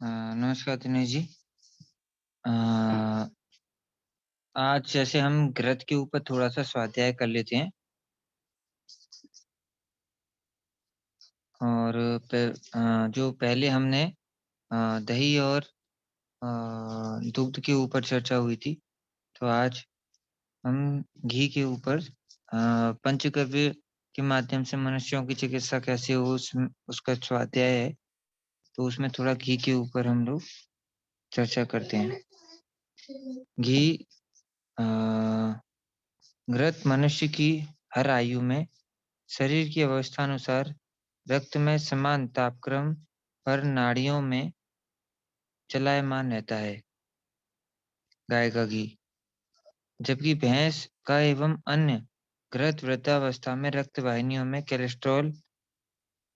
नमस्कार दिनेश जी। अ, आज जैसे हम घृत के ऊपर थोड़ा-सा स्वाध्याय कर लेते हैं और जो पहले हमने दही और अ, दूध के ऊपर चर्चा हुई थी, तो आज हम घी के ऊपर पंचगव्य के माध्यम से मनुष्यों की चिकित्सा कैसे हो उसका स्वाध्याय है, तो उसमें थोड़ा घी के ऊपर हम लोग चर्चा करते हैं। घी अ, घृत मनुष्य की हर आयु में शरीर की अवस्थानुसार रक्त में समान तापक्रम पर नाड़ियों में चलायमान रहता है। गाय का घी, जबकि भैंस का एवं अन्य घृत वृद्धावस्था में रक्त वाहिनियों में कोलेस्ट्रॉल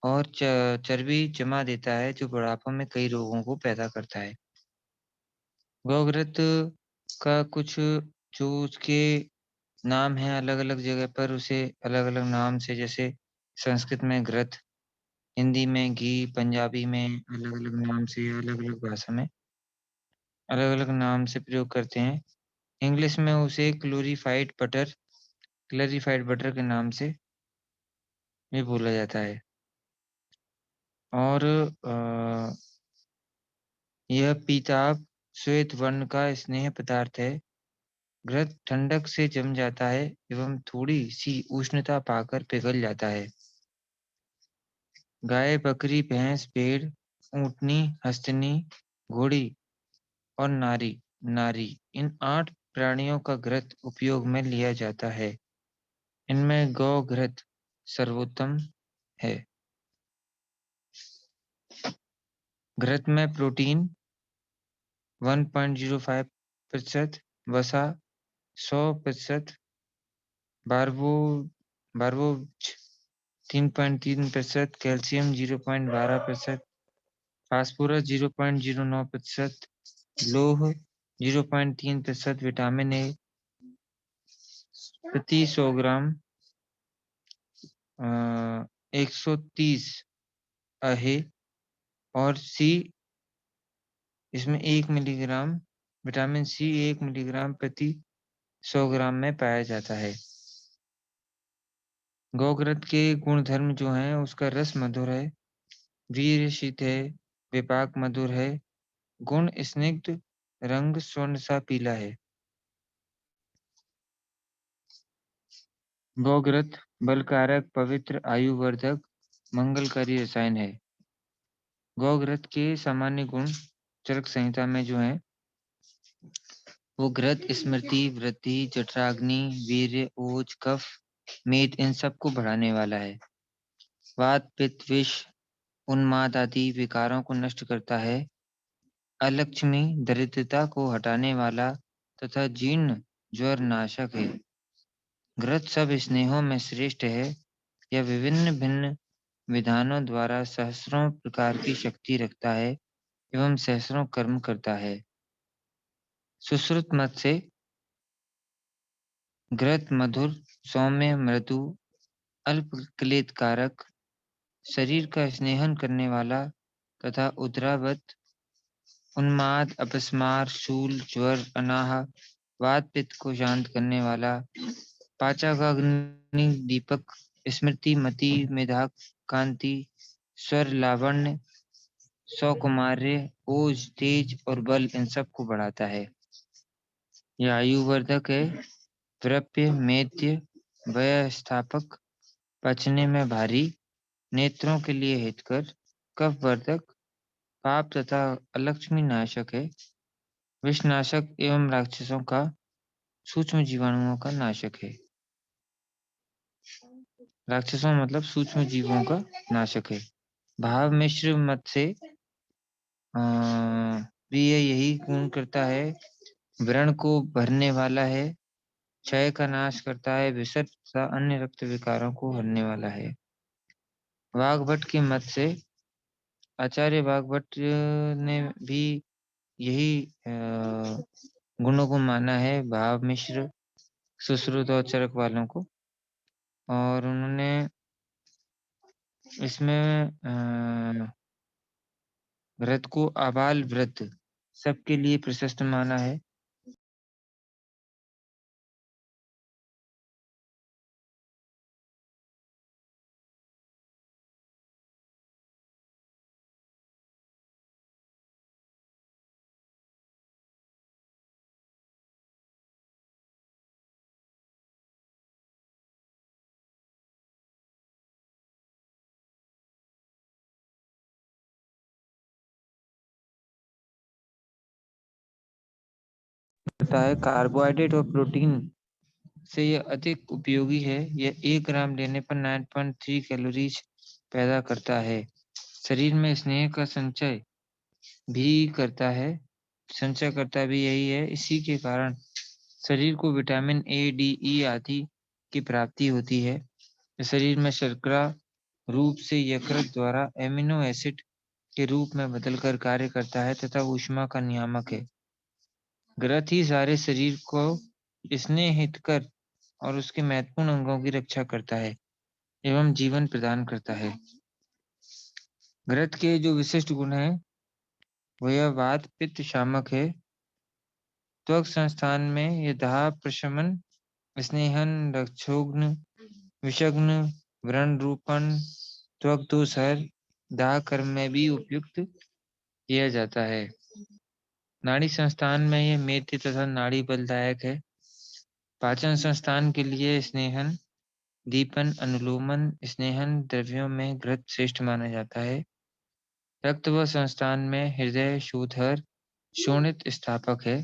और चर्बी जमा देता है, जो बुढ़ापा में कई रोगों को पैदा करता है। गौघृत का कुछ जो उसके नाम हैं अलग-अलग जगह पर उसे अलग-अलग नाम से, जैसे संस्कृत में घृत, हिंदी में घी, पंजाबी में अलग-अलग नाम से, अलग-अलग भाषा में अलग-अलग नाम से प्रयोग करते हैं। इंग्लिश में उसे क्लैरिफाइड बटर के नाम से भी बोला जाता है। और यह पीताभ श्वेत वर्ण का स्नेह पदार्थ है। घृत ठंडक से जम जाता है एवं थोड़ी-सी उष्णता पाकर पिघल जाता है। गाय, बकरी, भैंस, भेड़, ऊँटनी, हंसनी, घोड़ी और नारी इन 8 प्राणियों का घृत उपयोग में लिया जाता है। इनमें गौ घृत सर्वोत्तम है। घृत में प्रोटीन 1.05%, वसा 100%, बारबो बारबोच 3.3%, कैल्शियम 0.12%, फास्फोरस 0.09%, लौह 0.3%, विटामिन ए प्रति 100 ग्राम 130 आहे और सी इसमें 1 मिलीग्राम विटामिन सी 1 मिलीग्राम प्रति 100 ग्राम में पाया जाता है। गौघृत के गुणधर्म जो हैं उसका रस मधुर है, वीर्य शीत है, विपाक मधुर है, गुण स्निग्ध, रंग स्वर्ण सा पीला है। गौघृत बलकारक, पवित्र, आयुवर्धक, मंगलकारी रसायन है। गौघृत के सामान्य गुण चरक संहिता में जो है वो घृत स्मृति, वृद्धि, जठराग्नि, वीर्य, ओज, कफ, मेद इन सब को बढ़ाने वाला है। वात, पित्त, विष, उन्माद आदि विकारों को नष्ट करता है। अलक्ष्मी, दरिद्रता को हटाने वाला तथा जीर्ण ज्वर नाशक है। घृत सब स्नेहों में श्रेष्ठ है। यह विभिन्न भिन्न विधानों द्वारा सहस्रों प्रकार की शक्ति रखता है एवं सहस्रों कर्म करता है। सुश्रुत मत से घृत मधुर, सौम्य, मृदु, अल्प क्लेदकारक, शरीर का स्नेहन करने वाला तथा उदरावत, उन्माद, अपस्मार, शूल, ज्वर, अनाह, वात पित्त को शांत करने वाला, पाचकाग्नि, दीपक, स्मृति, मति, मेधा, कांति, स्वर, लावण्य, सौकुमार्य, ओज, तेज और बल इन सब को बढ़ाता है। यह आयुवर्धक है, वृप्य, मेद्य, व्ययस्थापक, पचने में भारी, नेत्रों के लिए हितकर, कफवर्धक, पाप तथा अलक्ष्मी नाशक है, विषनाशक एवं राक्षसों का सूक्ष्म जीवाणुओं का नाशक है। राक्षसों मतलब सूक्ष्म जीवों का नाशक है। भाव मिश्र मत से भी यही गुण करता है। व्रण को भरने वाला है, क्षय का नाश करता है, विषद तथा अन्य रक्त विकारों को हरने वाला है। वाग्भट के मत से आचार्य वाग्भट ने भी यही गुणों को माना है, भाव मिश्र, सुश्रुत और चरक वालों को। और उन्होंने इसमें घृत को आबाल-वृद्ध सबके लिए प्रशस्त माना है। होता है कार्बोहाइड्रेट और प्रोटीन से यह अधिक उपयोगी है। यह 1 ग्राम लेने पर 9.3 कैलोरीज़ पैदा करता है। शरीर में स्नेह का भी करता है संचय करता भी यही है। इसी के कारण शरीर को विटामिन ए, डी, ई आदि की प्राप्ति होती है। शरीर में शर्करा रूप से यकृत द्वारा एमिनो एसिड के रूप में बदलकर कार्य करता है तथा ऊष्मा का नियामक है। घृत ही सारे शरीर को स्नेहित कर और उसके महत्वपूर्ण अंगों की रक्षा करता है एवं जीवन प्रदान करता है। घृत के जो विशिष्ट गुण हैं, वो यह वात पित्त शामक है। त्वक संस्थान में यह दाह प्रशमन, स्नेहन, रक्षोघ्न, विषघ्न, व्रण रूपण, त्वक दोषहर, दाह कर्म में भी उपयुक्त किया जाता है। नाड़ी संस्थान में यह मेद्य तथा नाड़ी बलदायक है। पाचन संस्थान के लिए स्नेहन, दीपन, अनुलोमन, स्नेहन द्रव्यों में घृत श्रेष्ठ माना जाता है। रक्त व संस्थान में हृदय शोधर, शोणित स्थापक है।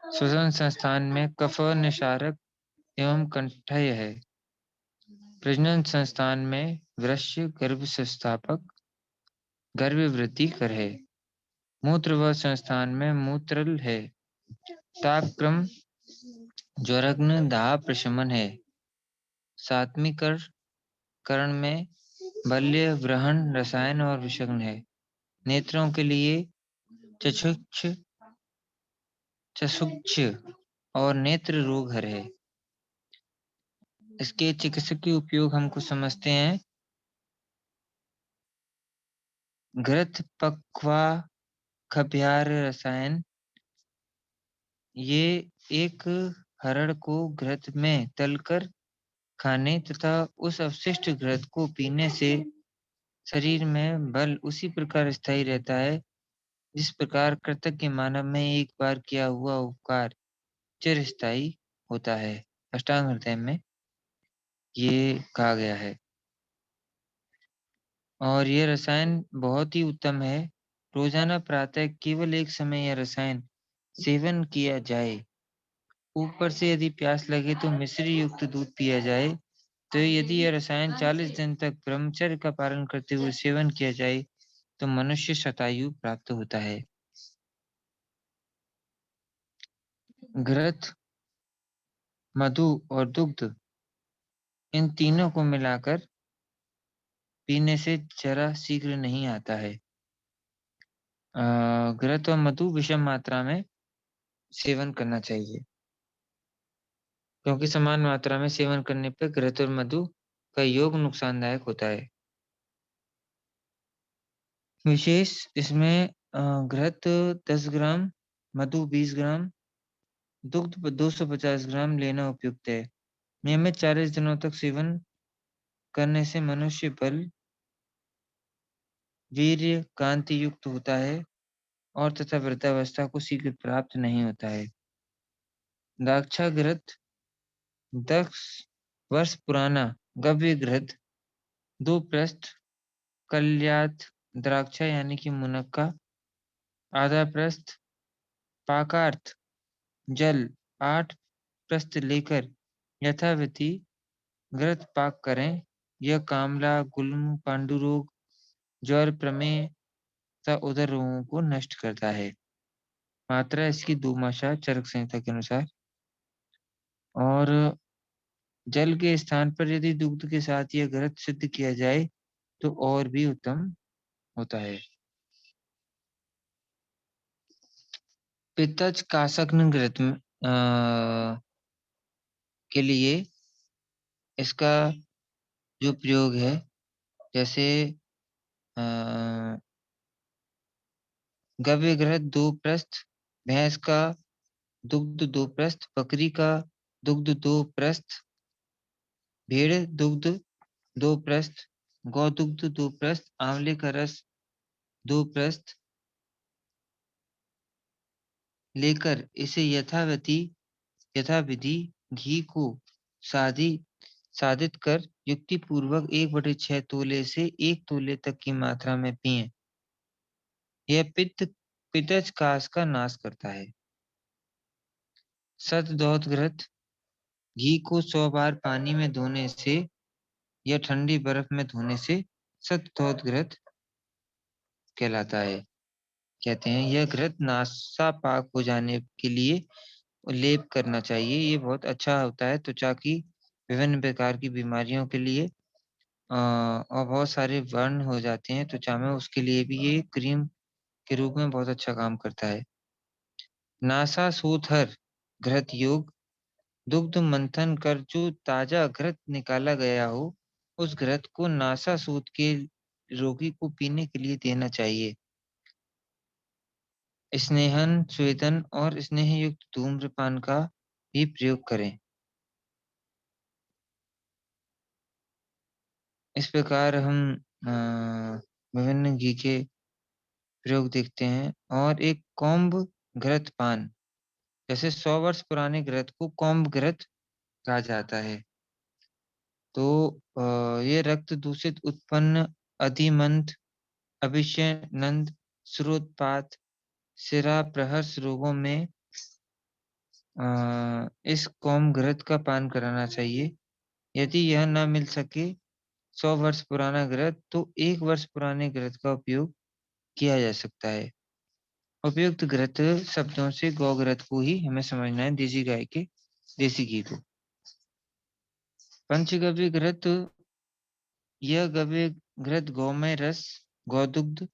श्वसन संस्थान में कफ निशारक एवं कंठय है। प्रजनन संस्थान में वृश्य गर्भ संस्थापक, गर्भ वृद्धि कर है। मूत्र व संस्थान में मूत्रल है। तापक्रम ज्वरग्न दाह प्रशमन है। सात्विक करण में बल्य ग्रहण रसायन और विषग्न है। नेत्रों के लिए चक्षुक्ष चक्षुक्ष और नेत्र रोग हर है। इसके चिकित्सकीय उपयोग हम कुछ समझते हैं। घृत पक्वा खप्यार रसायन, ये एक हरड़ को घृत में तलकर खाने तथा उस अवशिष्ट घृत को पीने से शरीर में बल उसी प्रकार स्थायी रहता है जिस प्रकार कृतज्ञ मानव में एक बार किया हुआ उपकार चिरस्थायी होता है। अष्टांग हृदय में ये कहा गया है। और ये रसायन बहुत ही उत्तम है। रोजाना प्रातः केवल एक समय यह रसायन सेवन किया जाए। ऊपर से यदि प्यास लगे तो मिश्री युक्त दूध पिया जाए। तो यदि यह रसायन 40 दिन तक ब्रह्मचर्य का पालन करते हुए सेवन किया जाए तो मनुष्य शतायु प्राप्त होता है। घृत, मधु और दुग्ध, इन तीनों को मिलाकर पीने से जरा शीघ्र नहीं आता है। घृत और मधु विषम मात्रा में सेवन करना चाहिए, क्योंकि समान मात्रा में सेवन करने पर घृत और मधु का योग नुकसानदायक होता है। विशेष इसमें घृत 10 ग्राम, मधु 20 ग्राम, दुग्ध 250 ग्राम लेना उपयुक्त है। नियमित 40 दिनों तक सेवन करने से मनुष्य बल, वीर्य, कांति युक्त होता है और तथा वृद्धावस्था को शीघ्र प्राप्त नहीं होता है। द्राक्षाघृत 10 वर्ष पुराना गव्य घृत, 2 प्रस्थ कल्याथ द्राक्षा यानी कि मुनक्का, आधा प्रस्थ पाकार्थ जल 8 प्रस्थ लेकर यथाविधि घृत पाक करें। यह कामला, गुल्म, पांडुरोग, ज्वर, प्रमेह तथा उदर रोगों को नष्ट करता है। मात्रा इसकी 2 माशा चरक संहिता के अनुसार। और जल के स्थान पर यदि दुग्ध के साथ यह घृत सिद्ध किया जाए तो और भी उत्तम होता है। पित्तज काशग्न घृत के लिए इसका जो प्रयोग है, जैसे अ, गव्य घृत 2 प्रस्थ, भैंस का दुग्ध 2 प्रस्थ, बकरी का दुग्ध 2 प्रस्थ, भेड़ दुग्ध 2 प्रस्थ, गौदुग्ध 2 प्रस्थ, आंवले का रस 2 प्रस्थ लेकर इसे यथाविधि घी को साधी साधित कर युक्तिपूर्वक 1/6 तोले से 1 तोले तक की मात्रा में पिएं। यह पित्तज कास का नाश करता है। शतदोत घृत घी को 100 बार पानी में धोने से या ठंडी बर्फ में धोने से शतदोत घृत कहलाता है। कहते हैं यह घृत नासापाक हो जाने के लिए लेप करना चाहिए। ये बहुत अच्छा होता है त्वचा की विभिन्न प्रकार की बीमारियों के लिए और बहुत सारे व्रण हो जाते हैं त्वचा में, उसके लिए भी ये क्रीम के रूप में बहुत अच्छा काम करता है। नासासूथर घृत योग दुग्ध मंथन कर जो ताजा घृत निकाला गया हो, उस घृत को नासासूत के रोगी को पीने के लिए देना चाहिए। स्नेहन, स्वेदन और स्नेह युक्त धूम्रपान का भी प्रयोग करें। इस प्रकार हम विभिन्न घी के प्रयोग देखते हैं और एक कौम्ब घृत पान, जैसे 100 वर्ष पुराने घृत को कौम्ब घृत कहा जाता है। तो ये रक्त दूषित उत्पन्न अधिमंत, अभिष्यनंद, स्रोतपात, सिरा प्रहर्ष रोगों में इस कौम्ब घृत का पान कराना चाहिए। यदि यह न मिल सके 100 वर्ष पुराना घृत तो 1 वर्ष पुराने घृत का उपयोग किया जा सकता है। उपयुक्त घृत शब्दों से गौ घृत को ही हमें समझना है, देसी गाय के देसी घी को। पंचगव्य घृत यह गव्य घृत गौमय रस, गौदुग्ध,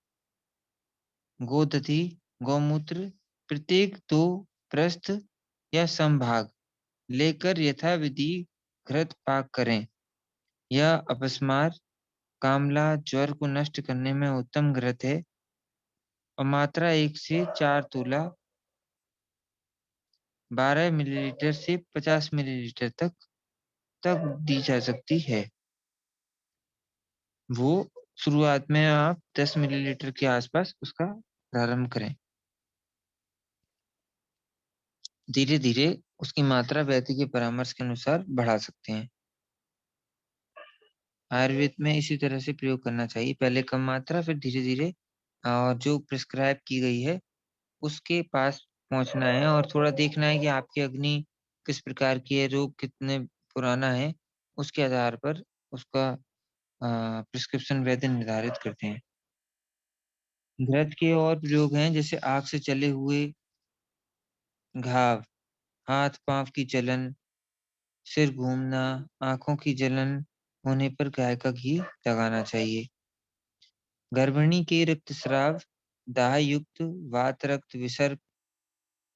गोदधि, गौमूत्र प्रत्येक 2 प्रस्थ या समभाग लेकर यथाविधि घृत पाक करें। यह अपस्मार, कामला, ज्वर को नष्ट करने में उत्तम घृत है और मात्रा 1 से 4 तोला 12 मिलीलीटर से 50 मिलीलीटर तक दी जा सकती है। वो शुरुआत में आप 10 मिलीलीटर के आसपास उसका प्रारंभ करें। धीरे-धीरे उसकी मात्रा व्यक्ति के परामर्श के अनुसार बढ़ा सकते हैं। आयुर्वेद में इसी तरह से प्रयोग करना चाहिए। पहले कम मात्रा फिर धीरे-धीरे और जो प्रिस्क्राइब की गई है उसके पास पहुँचना है और थोड़ा देखना है कि आपकी अग्नि किस प्रकार की है, रोग कितने पुराना है, उसके आधार पर उसका प्रिस्क्रिप्शन वैद्य निर्धारित करते हैं। घृत के और प्रयोग हैं जैसे आग से जले हुए घाव, हाथ-पाँव की जलन, सिर घूमना, आँखों की जलन होने पर गाय का घी लगाना चाहिए। गर्भिणी के रक्तस्राव, दाह युक्त वात रक्त विसर्ग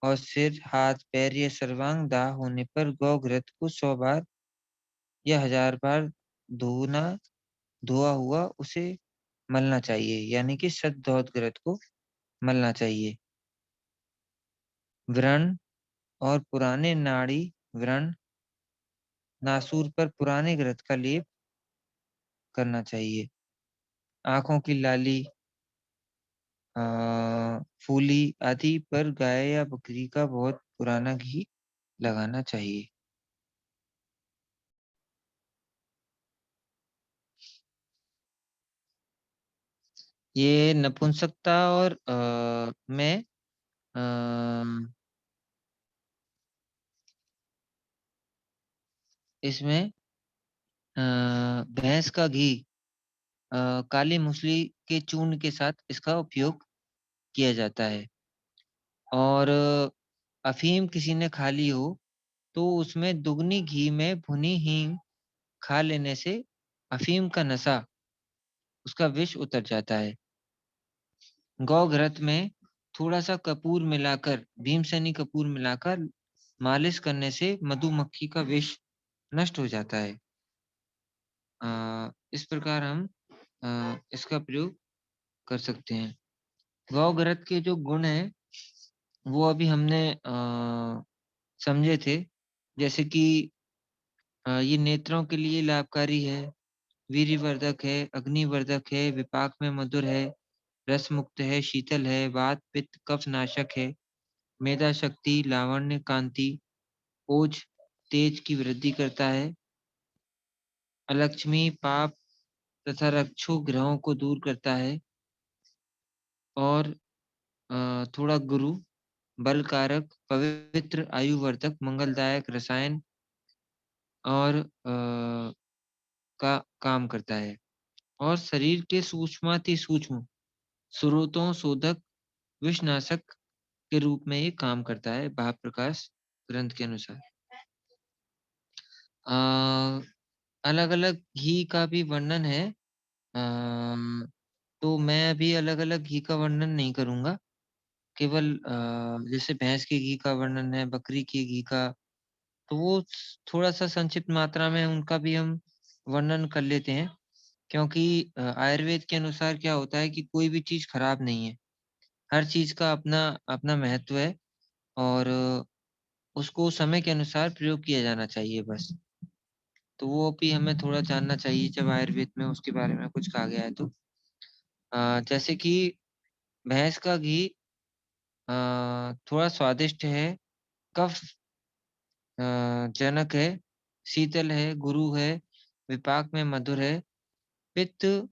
और सिर, हाथ, पैर या सर्वांग दाह होने पर गौ घृत को 100 बार या 1000 बार धोना धोआ हुआ उसे मलना चाहिए, यानी कि शतदोत घृत को मलना चाहिए। व्रण और पुराने नाड़ी व्रण, नासूर पर पुराने घृत का लेप करना चाहिए। आँखों की लाली, अ, फूली आदि पर गाय या बकरी का बहुत पुराना घी लगाना चाहिए। ये नपुंसकता और में अ, इसमें भैंस का घी काली मूसली के चूर्ण के साथ इसका उपयोग किया जाता है और अफीम किसी ने खा ली हो तो उसमें दुगनी घी में भुनी हींग खा लेने से अफीम का नशा, उसका विष उतर जाता है। गौ घृत में थोड़ा सा कपूर मिलाकर, भीमसेनी कपूर मिलाकर मालिश करने से मधुमक्खी का विष नष्ट हो जाता है। इस प्रकार हम इसका प्रयोग कर सकते हैं। गौ-घृत के जो गुण हैं, वो अभी हमने समझे थे। जैसे कि ये नेत्रों के लिए लाभकारी है, वीर्यवर्धक है, अग्निवर्धक है, विपाक में मधुर है, रस मुक्त है, शीतल है, वात, पित्त, कफ नाशक है, मेधा शक्ति, लावण्य, कांति, ओज, तेज की वृद्धि करता है, अलक्ष्मी, पाप तथा रक्षु ग्रहों को दूर करता है और थोड़ा गुरु, बल कारक, पवित्र, आयुवर्धक, मंगलदायक रसायन और का काम करता है और शरीर के सूक्ष्माति सूक्ष्म स्रोतों शोधक, विषनाशक के रूप में ये काम करता है, भाव-प्रकाश ग्रंथ के अनुसार। अ, अलग-अलग घी का भी वर्णन है। तो मैं अभी अलग-अलग घी का वर्णन नहीं करूँगा। केवल जैसे भैंस के घी का वर्णन है, बकरी के घी का, तो वो थोड़ा-सा संक्षिप्त मात्रा में उनका भी हम वर्णन कर लेते हैं। क्योंकि आयुर्वेद के अनुसार क्या होता है कि कोई भी चीज़ खराब नहीं है। हर चीज़ का अपना अपना महत्व है और उसको समय के अनुसार प्रयोग किया जाना चाहिए बस। तो वो भी हमें थोड़ा जानना चाहिए जब आयुर्वेद में उसके बारे में कुछ कहा गया है तो। जैसे कि भैंस का घी थोड़ा स्वादिष्ट है, कफ जनक है, शीतल है, गुरु है, विपाक में मधुर है, पित्त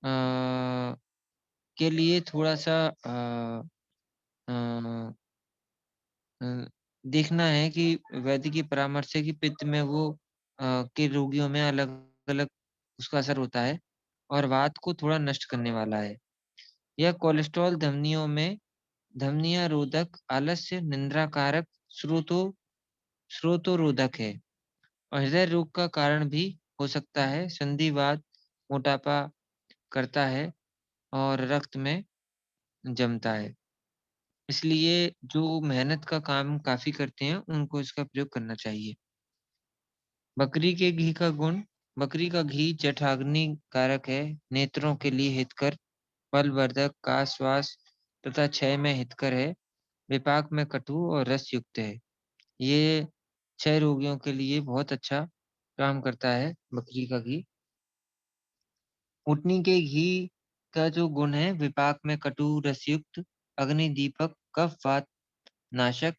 अ, के लिए थोड़ा-सा अ अ, देखना है कि वैद्य की परामर्श से कि पित्त में वो के रोगियों में अलग-अलग उसका असर होता है और वात को थोड़ा नष्ट करने वाला है। यह कोलेस्ट्रॉल धमनियाँ रोधक, आलस्य, निद्राकारक, स्रोतोरोधक है और हृदय रोग का कारण भी हो सकता है। संधिवात, मोटापा करता है और रक्त में जमता है। इसलिए जो मेहनत का काम काफ़ी करते हैं, उनको इसका प्रयोग करना चाहिए। बकरी के घी का गुण बकरी का घी जठराग्नि कारक है, नेत्रों के लिए हितकर, बलवर्धक, कास-वास तथा क्षय में हितकर है, विपाक में कटु और रस युक्त है। ये क्षय रोगियों के लिए बहुत अच्छा काम करता है, बकरी का घी। ऊँटनी के घी का जो गुण है, विपाक में कटु रसयुक्त, अग्नि दीपक, कफ वात नाशक,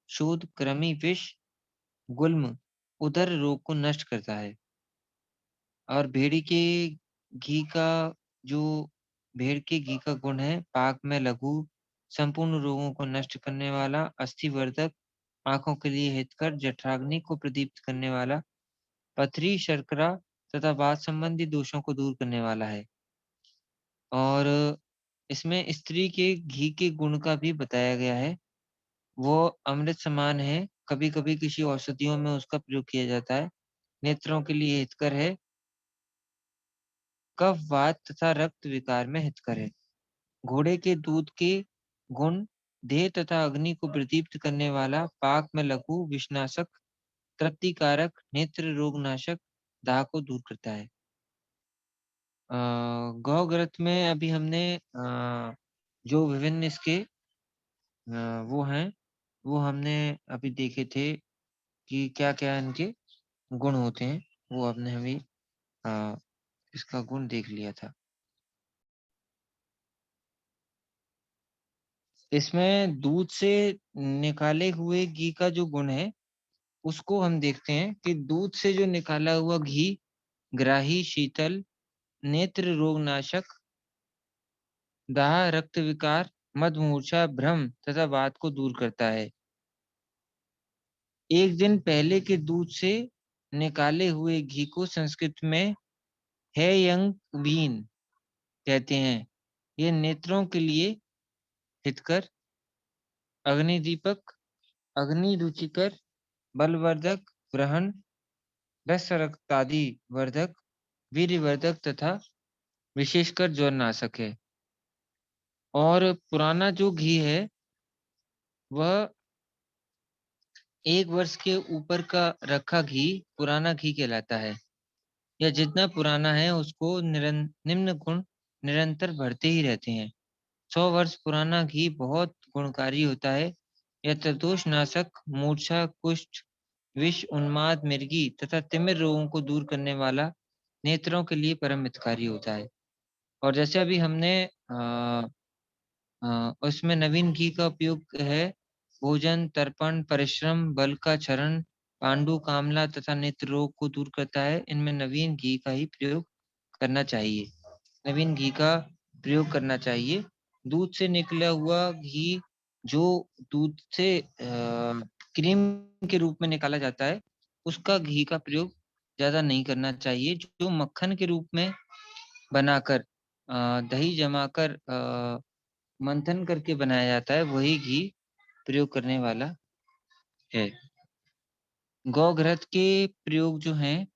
शोथ, कृमि, विष, गुल्म, उदर रोग को नष्ट करता है। और घी का जो भेड़ के घी का गुण है, पाक में लघु, संपूर्ण रोगों को नष्ट करने वाला, अस्थिवर्धक, आँखों के लिए हितकर, जठराग्नि को प्रदीप्त करने वाला, पथरी, शर्करा तथा वात संबंधी दोषों को दूर करने वाला है। और इसमें स्त्री के घी के गुण का भी बताया गया है। वो अमृत समान है, कभी-कभी किसी औषधियों में उसका प्रयोग किया जाता है। नेत्रों के लिए हितकर है, कफ, वात तथा रक्त विकार में हितकर है। घोड़े के दूध के गुण देह तथा अग्नि को प्रदीप्त करने वाला, पाक में लघु, विषनाशक, तृप्तिकारक, नेत्र रोगनाशक, दाह को दूर करता है। गौ-ग्रथ में अभी हमने जो विभिन्न इसके वो हैं, वो हमने अभी देखे थे कि क्या-क्या इनके गुण होते हैं, वो आपने अभी अ, इसका गुण देख लिया था। इसमें दूध से निकाले हुए घी का जो गुण है, उसको हम देखते हैं कि दूध से जो निकाला हुआ घी ग्राही, शीतल, नेत्र रोगनाशक, दाह, रक्त विकार, मद मूर्छा, भ्रम तथा वात को दूर करता है। एक दिन पहले के दूध से निकाले हुए घी को संस्कृत में हेयंग बीन कहते हैं। ये नेत्रों के लिए हितकर, अग्निदीपक, अग्नि रुचिकर, बलवर्धक, ग्रहण, रस रक्तादि वर्धक, वीर्यवर्धक तथा विशेषकर ज्वरनाशक है। और पुराना जो घी है, वह 1 वर्ष के ऊपर का रखा घी पुराना घी कहलाता है। यह जितना पुराना है उसको निम्न गुण निरंतर बढ़ते ही रहते हैं। 100 वर्ष पुराना घी बहुत गुणकारी होता है। यह त्रिदोषनाशक, मूर्छा, कुष्ठ, विष, उन्माद, मिर्गी तथा तिमिर रोगों को दूर करने वाला नेत्रों के लिए परम हितकारी होता है। और जैसे अभी हमने उसमें नवीन घी का उपयोग है भोजन, तर्पण, परिश्रम, बल का क्षरण, पांडु, कामला तथा नेत्र रोग को दूर करता है। इनमें नवीन घी का ही प्रयोग करना चाहिए। नवीन घी का प्रयोग करना चाहिए। दूध से निकला हुआ घी जो दूध से क्रीम के रूप में निकाला जाता है, उसका घी का प्रयोग ज़्यादा नहीं करना चाहिए। जो मक्खन के रूप में बनाकर दही जमाकर मंथन करके बनाया जाता है, वही घी प्रयोग करने वाला है। गौघृत के प्रयोग जो हैं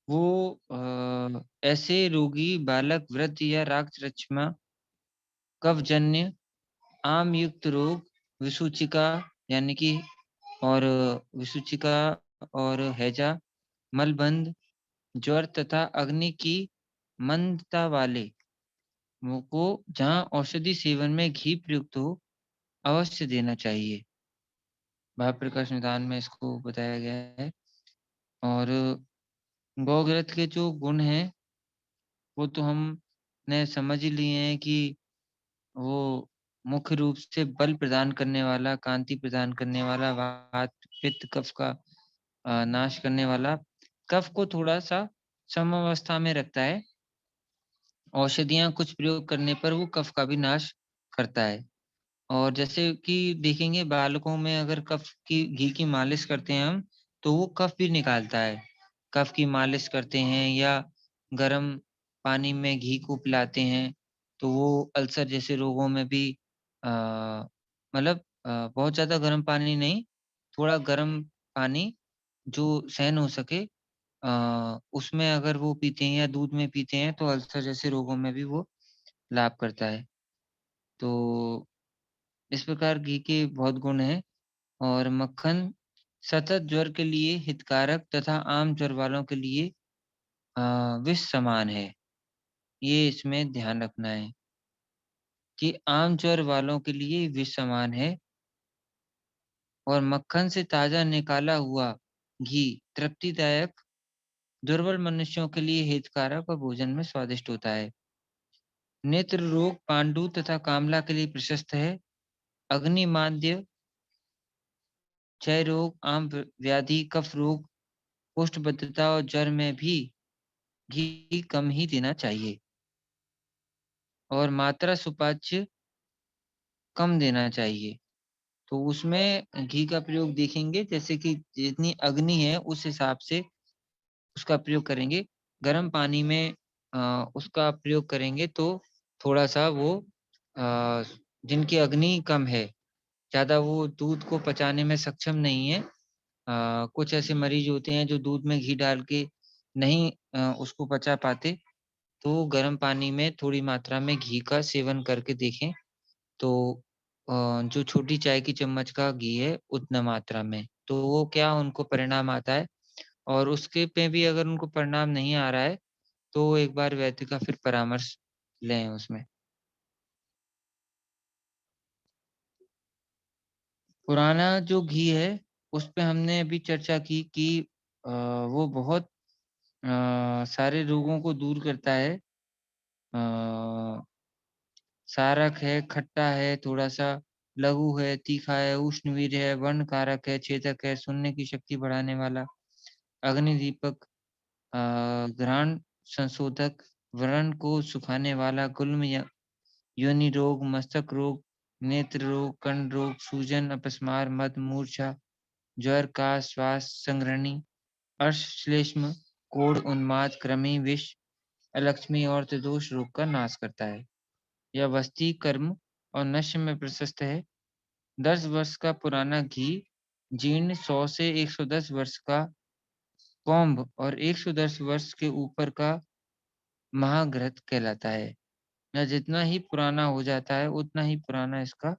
वो ऐसे रोगी, बालक, वृद्ध या राक्ष कफजन्य, आम युक्त रोग, विसूचिका यानी कि और विसूचिका और हैजा, मलबंध, ज्वर तथा अग्नि की मंदता वाले को जहाँ औषधि सेवन में घी प्रयुक्त हो अवश्य देना चाहिए। भाव प्रकाश निदान में इसको बताया गया है। और गौग्रथ के जो गुण हैं वो तो हमने समझ ही लिए हैं कि वो मुख्य रूप से बल प्रदान करने वाला, कांति प्रदान करने वाला, वात, पित्त, कफ का नाश करने वाला, कफ को थोड़ा-सा समअवस्था में रखता है। औषधियाँ कुछ प्रयोग करने पर वो कफ का भी नाश करता है। और जैसे कि देखेंगे बालकों में अगर कफ की घी की मालिश करते हैं हम, तो वो कफ भी निकालता है। कफ की मालिश करते हैं या गर्म पानी में घी को पिलाते हैं, तो वो अल्सर जैसे रोगों में भी अ, मतलब बहुत ज़्यादा गर्म पानी नहीं, थोड़ा गर्म पानी जो सहन हो सके उसमें अगर वो पीते हैं या दूध में पीते हैं, तो अल्सर जैसे रोगों में भी वो लाभ करता है। तो इस प्रकार घी के बहुत गुण हैं और मक्खन सतत ज्वर के लिए हितकारक तथा आम ज्वर वालों के लिए विष समान है। ये इसमें ध्यान रखना है कि आम ज्वर वालों के लिए विष समान है और मक्खन से ताज़ा निकाला हुआ घी तृप्तिदायक, दुर्बल मनुष्यों के लिए हितकारक और भोजन में स्वादिष्ट होता है। नेत्र रोग, पांडु तथा कामला के लिए प्रशस्त है। अग्निमांद्य, क्षय रोग, आम व्याधि, कफ रोग, कोष्ठबद्धता और ज्वर में भी घी कम ही देना चाहिए और मात्रा सुपाच्य कम देना चाहिए। तो उसमें घी का प्रयोग देखेंगे जैसे कि जितनी अग्नि है उस हिसाब से उसका प्रयोग करेंगे। गर्म पानी में उसका प्रयोग करेंगे तो थोड़ा-सा वो जिनकी अग्नि कम है, ज़्यादा वो दूध को पचाने में सक्षम नहीं है। कुछ ऐसे मरीज़ होते हैं जो दूध में घी डाल के नहीं उसको पचा पाते, तो गर्म पानी में थोड़ी मात्रा में घी का सेवन करके देखें, तो जो छोटी चाय की चम्मच का घी है उतना मात्रा में, तो वो क्या उनको परिणाम आता है और उसके पे भी अगर उनको परिणाम नहीं आ रहा है, तो एक बार वैद्य का फिर परामर्श लें उसमें। पुराना जो घी है, उस पे हमने अभी चर्चा की कि वो बहुत सारे रोगों को दूर करता है। सारक है, खट्टा है, थोड़ा-सा लघु है, तीखा है, उष्णवीर है, वर्णकारक है, छेदक है, सुनने की शक्ति बढ़ाने वाला, अग्निदीपक, घ्राण संशोधक, व्रण को सुखाने वाला, गुल्म या योनि रोग, मस्तक रोग, नेत्र रोग, कर्ण रोग, सूजन, अपस्मार, मद, मूर्छा, ज्वर, काश, श्वास संग्रहणी, अर्शश्लेष्म, कोढ़, उन्माद, कृमि, विष, अलक्ष्मी और त्रिदोष रोग का नाश करता है। यह वस्ती, कर्म और नश्य में प्रशस्त है। 10 वर्ष का पुराना घी जीर्ण 100 से 110 वर्ष का कौंभ और 110 वर्ष के ऊपर का महाघृत कहलाता है। यह जितना ही पुराना हो जाता है उतना ही पुराना इसका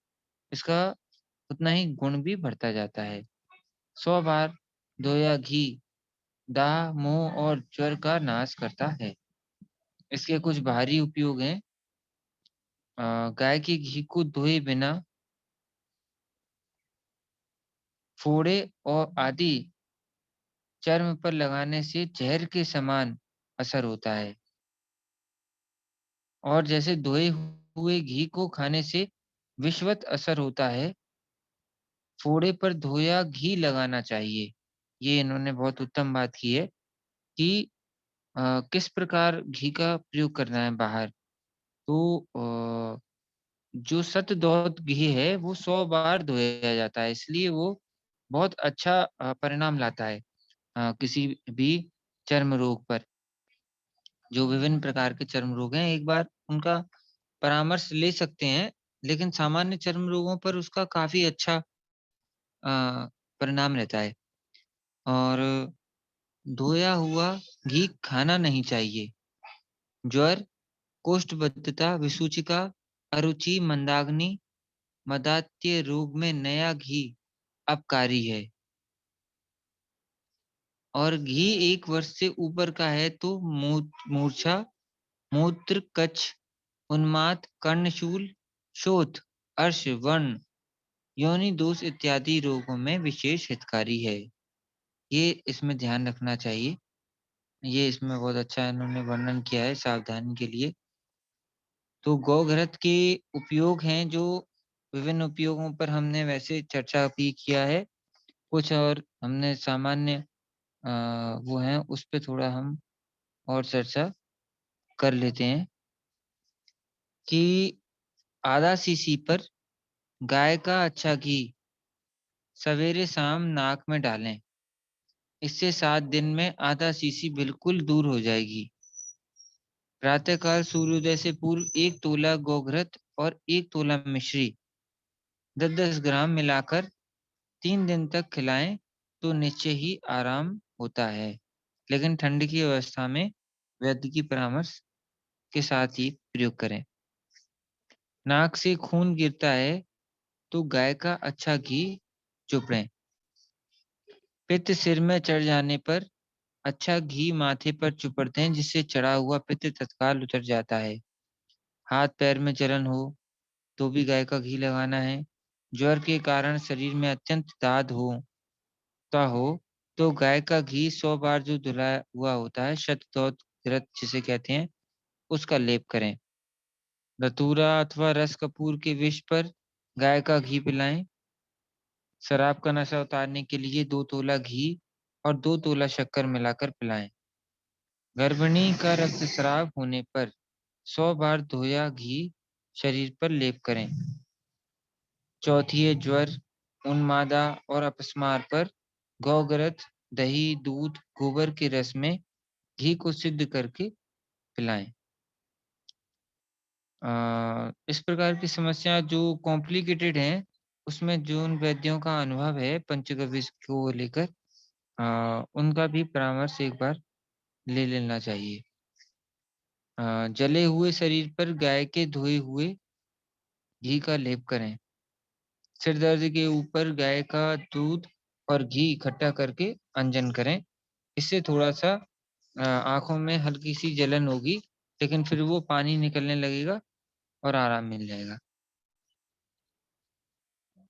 इसका उतना ही गुण भी बढ़ता जाता है। 100 बार धोया घी दाह, मोह और ज्वर का नाश करता है। इसके कुछ बाहरी उपयोग हैं। गाय के घी को धोए बिना फोड़े और आदि चर्म पर लगाने से जहर के समान असर होता है। और जैसे धोए हुए घी को खाने से विषवत असर होता है, फोड़े पर धोया घी लगाना चाहिए। ये इन्होंने बहुत उत्तम बात की है कि किस प्रकार घी का प्रयोग करना है बाहर। तो जो शतदोहत घी है वो 100 बार धोया जाता है, इसलिए वो बहुत अच्छा परिणाम लाता है किसी भी चर्म रोग पर। जो विभिन्न प्रकार के चर्म रोग हैं, एक बार उनका परामर्श ले सकते हैं, लेकिन सामान्य चर्म रोगों पर उसका काफ़ी अच्छा अ, परिणाम रहता है। और धोया हुआ घी खाना नहीं चाहिए। ज्वर, कोष्ठबद्धता, विसूचिका, अरुचि, मंदाग्नि, मदात्य रोग में नया घी अपकारी है। और घी 1 वर्ष से ऊपर का है तो मूर्छा, मूत्र, कच्छ, उन्माद, कर्णशूल, शोथ, अर्श, वर्ण, योनि दोष इत्यादि रोगों में विशेष हितकारी है। ये इसमें ध्यान रखना चाहिए। ये इसमें बहुत अच्छा इन्होंने वर्णन किया है सावधानी के लिए। तो गौघृत के उपयोग हैं जो विभिन्न उपयोगों पर हमने वैसे चर्चा भी किया है। कुछ और हमने सामान्य वो हैं उस पे थोड़ा हम और चर्चा कर लेते हैं कि आधा सीसी पर गाय का अच्छा घी सवेरे-शाम नाक में डालें। इससे 7 दिन में आधा सीसी बिल्कुल दूर हो जाएगी। प्रातःकाल सूर्योदय से पूर्व 1 तोला गौघृत और 1 तोला मिश्री 10-10 ग्राम मिलाकर 3 दिन तक खिलाएँ तो निश्चय ही आराम होता है। लेकिन ठंड की अवस्था में वैद्य की परामर्श के साथ ही प्रयोग करें। नाक से खून गिरता है तो गाय का अच्छा घी चुपड़ें। पित्त सिर में चढ़ जाने पर अच्छा घी माथे पर चुपड़ते हैं जिससे चढ़ा हुआ पित्त तत्काल उतर जाता है। हाथ पैर में जलन हो तो भी गाय का घी लगाना है। ज्वर के कारण शरीर में अत्यंत दाद हो तो गाय का घी 100 बार जो धुला हुआ होता है शतदोत घृत जिसे कहते हैं उसका लेप करें। धतूरा अथवा रस कपूर के विष पर गाय का घी पिलाएं। शराब का नशा उतारने के लिए 2 तोला घी और 2 तोला शक्कर मिलाकर पिलाएं। गर्भिणी का रक्तस्राव होने पर 100 बार धोया घी शरीर पर लेप करें। चौथी है ज्वर, उन्मादा और अपस्मार पर गौग्रत, दही, दूध, गोबर के रस में घी को सिद्ध करके पिलाएं। इस प्रकार की समस्या जो कॉम्प्लिकेटेड हैं, उसमें जो उन वैद्यों का अनुभव है पंचगव्य को लेकर उनका भी परामर्श एक बार ले लेना चाहिए। जले हुए शरीर पर गाय के धोए हुए घी का लेप करें। सिर दर्द के ऊपर गाय का दूध और घी इकट्ठा करके अंजन करें। इससे थोड़ा-सा आँखों में हल्की-सी जलन होगी, लेकिन फिर वो पानी निकलने लगेगा और आराम मिल जाएगा।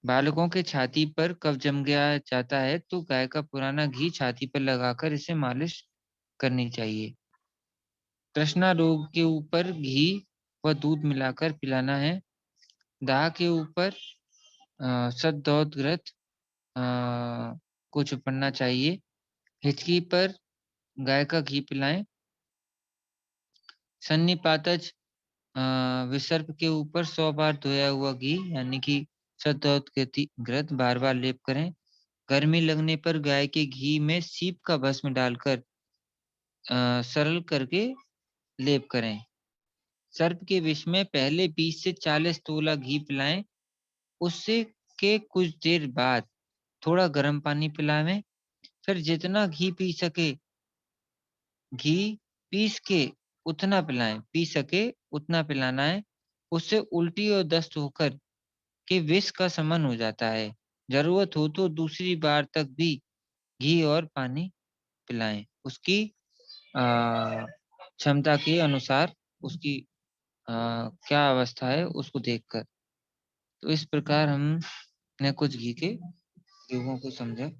बालकों के छाती पर कफ जम गया जाता है, तो गाय का पुराना घी छाती पर लगाकर इसे मालिश करनी चाहिए। तृष्णा रोग के ऊपर घी व दूध मिलाकर पिलाना है। दाह के ऊपर शतदौत घृत अ, को चुपड़ना चाहिए। हिचकी पर गाय का घी पिलाएँ। सन्निपातज विसर्प के ऊपर 100 बार धोया हुआ घी यानी कि शतदौत घृत बार-बार लेप करें। गर्मी लगने पर गाय के घी में सीप का भस्म डालकर सरल करके लेप करें। सर्प के विष में पहले 20 से 40 तोला घी पिलाएँ, उससे के कुछ देर बाद थोड़ा गर्म पानी पिलावें, फिर जितना घी पी सके घी पीस के उतना पिलाएँ, पी सके उतना पिलाना है। उससे उल्टी और दस्त होकर के विष का शमन हो जाता है। ज़रूरत हो तो दूसरी बार तक भी घी और पानी पिलाएँ। उसकी क्षमता के अनुसार उसकी क्या अवस्था है उसको देखकर। तो इस प्रकार हमने कुछ घी के युगों को समझा।